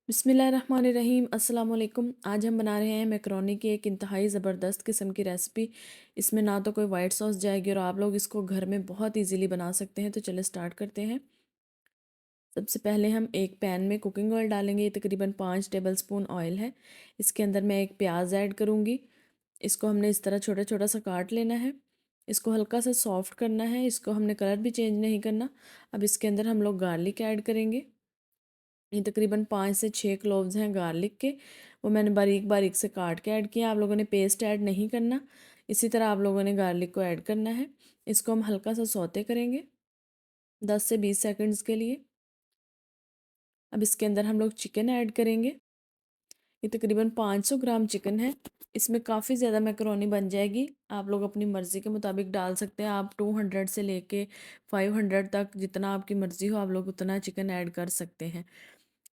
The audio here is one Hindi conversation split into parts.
बिस्मिल्लाहिर्रहमानिर्रहीम अस्सलाम वालेकुम। आज हम बना रहे हैं मैकरोनी की एक इंतहाई ज़बरदस्त किस्म की रेसिपी। इसमें ना तो कोई वाइट सॉस जाएगी और आप लोग इसको घर में बहुत इजीली बना सकते हैं। तो चले स्टार्ट करते हैं। सबसे पहले हम एक पैन में कुकिंग ऑयल डालेंगे। ये तकरीबन 5 टेबलस्पून ऑयल है। इसके अंदर मैं एक प्याज ऐड करूँगी। इसको हमने इस तरह छोटा छोटा सा काट लेना है। इसको हल्का सा सॉफ्ट करना है। इसको हमने कलर भी चेंज नहीं करना। अब इसके अंदर हम लोग गार्लिक ऐड करेंगे। ये तकरीबन 5 से 6 क्लोव्स हैं गार्लिक के। वो मैंने बारीक बारीक से काट के ऐड किया। आप लोगों ने पेस्ट ऐड नहीं करना। इसी तरह आप लोगों ने गार्लिक को ऐड करना है। इसको हम हल्का सा सौते करेंगे 10 से 20 सेकंड्स के लिए। अब इसके अंदर हम लोग चिकन ऐड करेंगे। ये तकरीबन 500 ग्राम चिकन है। इसमें काफ़ी ज़्यादा मैकरोनी बन जाएगी। आप लोग अपनी मर्ज़ी के मुताबिक डाल सकते हैं। आप 200 से लेके 500 तक जितना आपकी मर्ज़ी हो आप लोग उतना चिकन ऐड कर सकते हैं।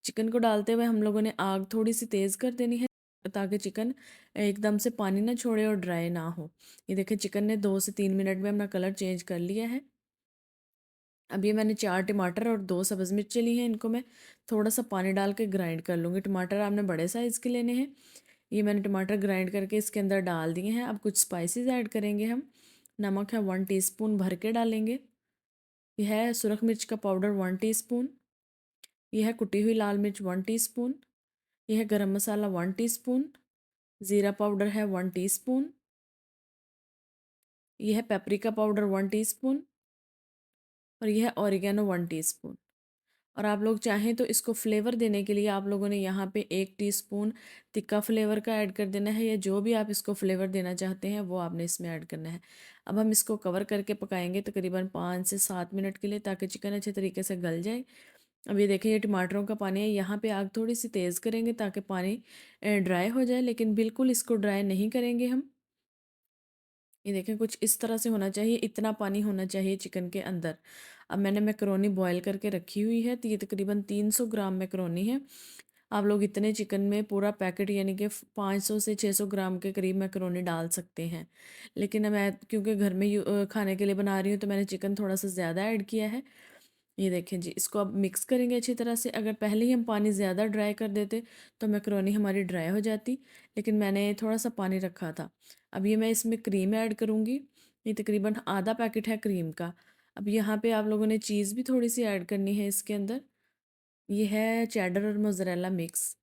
चिकन को डालते हुए हम लोगों ने आग थोड़ी सी तेज़ कर देनी है ताकि चिकन एकदम से पानी ना छोड़े और ड्राई ना हो। ये देखिए चिकन ने 2 से 3 मिनट में अपना कलर चेंज कर लिया है। अब ये मैंने 4 टमाटर और 2 सब्ज़ मिर्चें ली हैं। इनको मैं थोड़ा सा पानी डाल के ग्राइंड कर लूँगी। टमाटर आपने बड़े साइज़ के लेने हैं। ये मैंने टमाटर ग्राइंड करके इसके अंदर डाल दिए हैं। अब कुछ स्पाइसेस ऐड करेंगे हम। नमक है 1 टीस्पून भर के डालेंगे। यह है सुरख मिर्च का पाउडर 1 टीस्पून। यह है कुटी हुई लाल मिर्च 1 टीस्पून। यह है गरम मसाला 1 टीस्पून। ज़ीरा पाउडर है 1 टीस्पून। यह है पेपरिका पाउडर 1 टीस्पून। और यह है ऑरिगेनो 1 टीस्पून। और आप लोग चाहें तो इसको फ्लेवर देने के लिए आप लोगों ने यहाँ पे 1 टीस्पून तिक्का फ्लेवर का ऐड कर देना है, या जो भी आप इसको फ्लेवर देना चाहते हैं वो आपने इसमें ऐड करना है। अब हम इसको कवर करके पकाएंगे तकरीबन 5 से 7 मिनट के लिए ताकि चिकन अच्छे तरीके से गल जाए। अब ये देखें ये टमाटरों का पानी है। यहाँ पे आग थोड़ी सी तेज़ करेंगे ताकि पानी ड्राई हो जाए, लेकिन बिल्कुल इसको ड्राई नहीं करेंगे हम। ये देखें कुछ इस तरह से होना चाहिए, इतना पानी होना चाहिए चिकन के अंदर। अब मैंने मैकरोनी बॉयल करके रखी हुई है। तो ये तकरीबन 300 ग्राम मैकरोनी है। आप लोग इतने चिकन में पूरा पैकेट यानी कि 500 से 600 ग्राम के करीब मैकरोनी डाल सकते हैं। लेकिन अब मैं क्योंकि घर में खाने के लिए बना रही हूँ तो मैंने चिकन थोड़ा सा ज़्यादा ऐड किया है। ये देखें जी, इसको अब मिक्स करेंगे अच्छी तरह से। अगर पहले ही हम पानी ज़्यादा ड्राई कर देते तो मैकरोनी हमारी ड्राई हो जाती, लेकिन मैंने थोड़ा सा पानी रखा था। अब ये मैं इसमें क्रीम ऐड करूँगी। ये तकरीबन आधा पैकेट है क्रीम का। अब यहाँ पे आप लोगों ने चीज़ भी थोड़ी सी ऐड करनी है इसके अंदर। ये है चेडर और मोज़रेला मिक्स।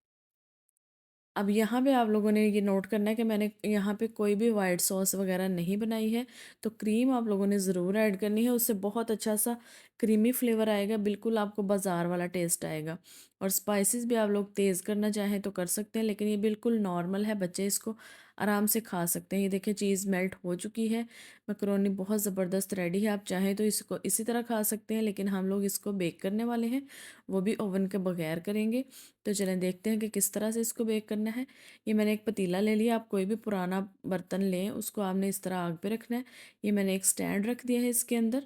अब यहाँ पे आप लोगों ने ये नोट करना है कि मैंने यहाँ पे कोई भी वाइट सॉस वगैरह नहीं बनाई है। तो क्रीम आप लोगों ने ज़रूर ऐड करनी है। उससे बहुत अच्छा सा क्रीमी फ्लेवर आएगा। बिल्कुल आपको बाज़ार वाला टेस्ट आएगा। और स्पाइसेस भी आप लोग तेज़ करना चाहें तो कर सकते हैं, लेकिन ये बिल्कुल नॉर्मल है। बच्चे इसको आराम से खा सकते हैं। ये देखिए चीज़ मेल्ट हो चुकी है। मैकरोनी बहुत ज़बरदस्त रेडी है। आप चाहें तो इसको इसी तरह खा सकते हैं, लेकिन हम लोग इसको बेक करने वाले हैं, वो भी ओवन के बगैर करेंगे। तो चलें देखते हैं कि किस तरह से इसको बेक करना है। ये मैंने एक पतीला ले लिया। आप कोई भी पुराना बर्तन लें, उसको आपने इस तरह आग पे रखना है। ये मैंने एक स्टैंड रख दिया है इसके अंदर।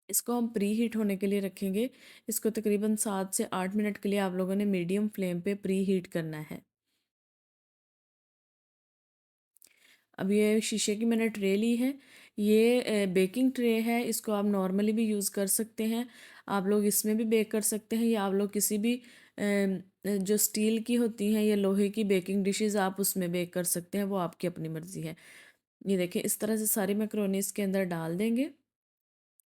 इसको हम प्री हीट होने के लिए रखेंगे। इसको तकरीबन 7 से 8 मिनट के लिए आप लोगों ने मीडियम फ्लेम पे प्री हीट करना है। अब ये शीशे की मैंने ट्रे ली है। ये बेकिंग ट्रे है। इसको आप नॉर्मली भी यूज़ कर सकते हैं। आप लोग इसमें भी बेक कर सकते हैं, या आप लोग किसी भी जो स्टील की होती हैं या लोहे की बेकिंग डिशेस आप उसमें बेक कर सकते हैं। वो आपकी अपनी मर्ज़ी है। ये देखिए इस तरह से सारी मैक्रोनी इसके अंदर डाल देंगे।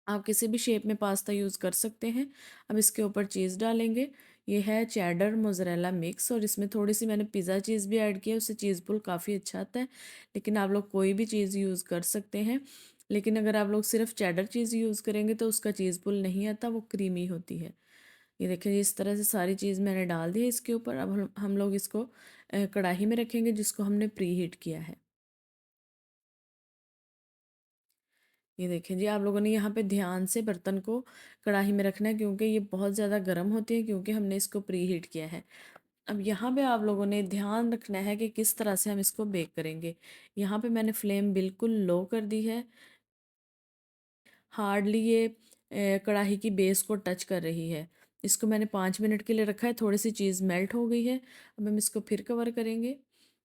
आप किसी भी शेप में पास्ता यूज़ कर सकते हैं। अब इसके ऊपर चीज़ डालेंगे। ये है चेडर मोज़रेला मिक्स, और इसमें थोड़ी सी मैंने पिज़्ज़ा चीज़ भी ऐड की है। उससे चीज़ पुल काफ़ी अच्छा आता है। लेकिन आप लोग कोई भी चीज़ यूज़ कर सकते हैं। लेकिन अगर आप लोग सिर्फ चेडर चीज़ यूज़ करेंगे तो उसका चीज़ पुल नहीं आता, वो क्रीमी होती है। ये देखिए इस तरह से सारी चीज़ मैंने डाल दी है इसके ऊपर। अब हम लोग इसको कढ़ाई में रखेंगे जिसको हमने प्री हीट किया है। ये देखें जी, आप लोगों ने यहाँ पे ध्यान से बर्तन को कढ़ाई में रखना है, क्योंकि ये बहुत ज़्यादा गर्म होती है, क्योंकि हमने इसको प्री हीट किया है। अब यहाँ पे आप लोगों ने ध्यान रखना है कि किस तरह से हम इसको बेक करेंगे। यहाँ पे मैंने फ्लेम बिल्कुल लो कर दी है। हार्डली ये कढ़ाई की बेस को टच कर रही है। इसको मैंने 5 मिनट के लिए रखा है। थोड़ी सी चीज़ मेल्ट हो गई है। अब हम इसको फिर कवर करेंगे।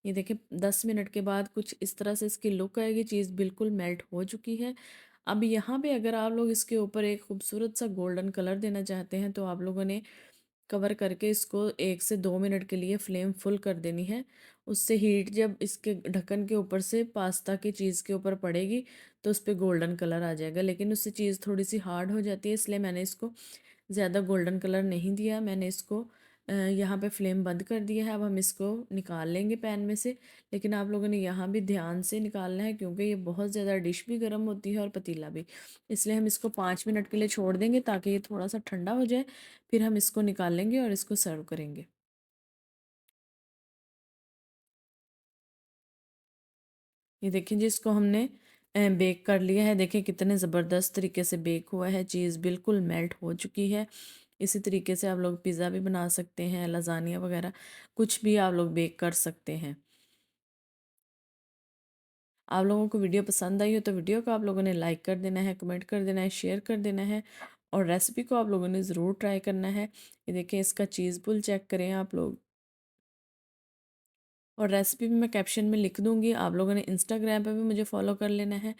ये देखिए 10 मिनट के बाद कुछ इस तरह से इसकी लुक आएगी। चीज़ बिल्कुल मेल्ट हो चुकी है। अब यहाँ पे अगर आप लोग इसके ऊपर एक खूबसूरत सा गोल्डन कलर देना चाहते हैं तो आप लोगों ने कवर करके इसको 1 से 2 मिनट के लिए फ्लेम फुल कर देनी है। उससे हीट जब इसके ढक्कन के ऊपर से पास्ता की चीज़ के ऊपर पड़ेगी तो उस पर गोल्डन कलर आ जाएगा, लेकिन उससे चीज़ थोड़ी सी हार्ड हो जाती है, इसलिए मैंने इसको ज़्यादा गोल्डन कलर नहीं दिया। मैंने इसको यहाँ पे फ्लेम बंद कर दिया है। अब हम इसको निकाल लेंगे पैन में से, लेकिन आप लोगों ने यहाँ भी ध्यान से निकालना है क्योंकि ये बहुत ज़्यादा डिश भी गर्म होती है और पतीला भी, इसलिए हम इसको 5 मिनट के लिए छोड़ देंगे ताकि ये थोड़ा सा ठंडा हो जाए। फिर हम इसको निकाल लेंगे और इसको सर्व करेंगे। ये देखिए जी, इसको हमने बेक कर लिया है। देखिए कितने ज़बरदस्त तरीके से बेक हुआ है, चीज़ बिल्कुल मेल्ट हो चुकी है। इसी तरीके से आप लोग पिज़्ज़ा भी बना सकते हैं, लज़ानिया वगैरह कुछ भी आप लोग बेक कर सकते हैं। आप लोगों को वीडियो पसंद आई हो तो वीडियो को आप लोगों ने लाइक कर देना है, कमेंट कर देना है, शेयर कर देना है, और रेसिपी को आप लोगों ने ज़रूर ट्राई करना है। ये देखें, इसका चीज़ पुल चेक करें आप लोग, और रेसिपी भी मैं कैप्शन में लिख दूँगी। आप लोगों ने इंस्टाग्राम पे भी मुझे फॉलो कर लेना है।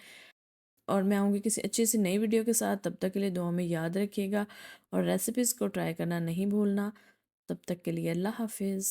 और मैं आऊँगी किसी अच्छी सी नई वीडियो के साथ। तब तक के लिए दुआ में याद रखिएगा और रेसिपीज़ को ट्राई करना नहीं भूलना। तब तक के लिए अल्लाह हाफिज़।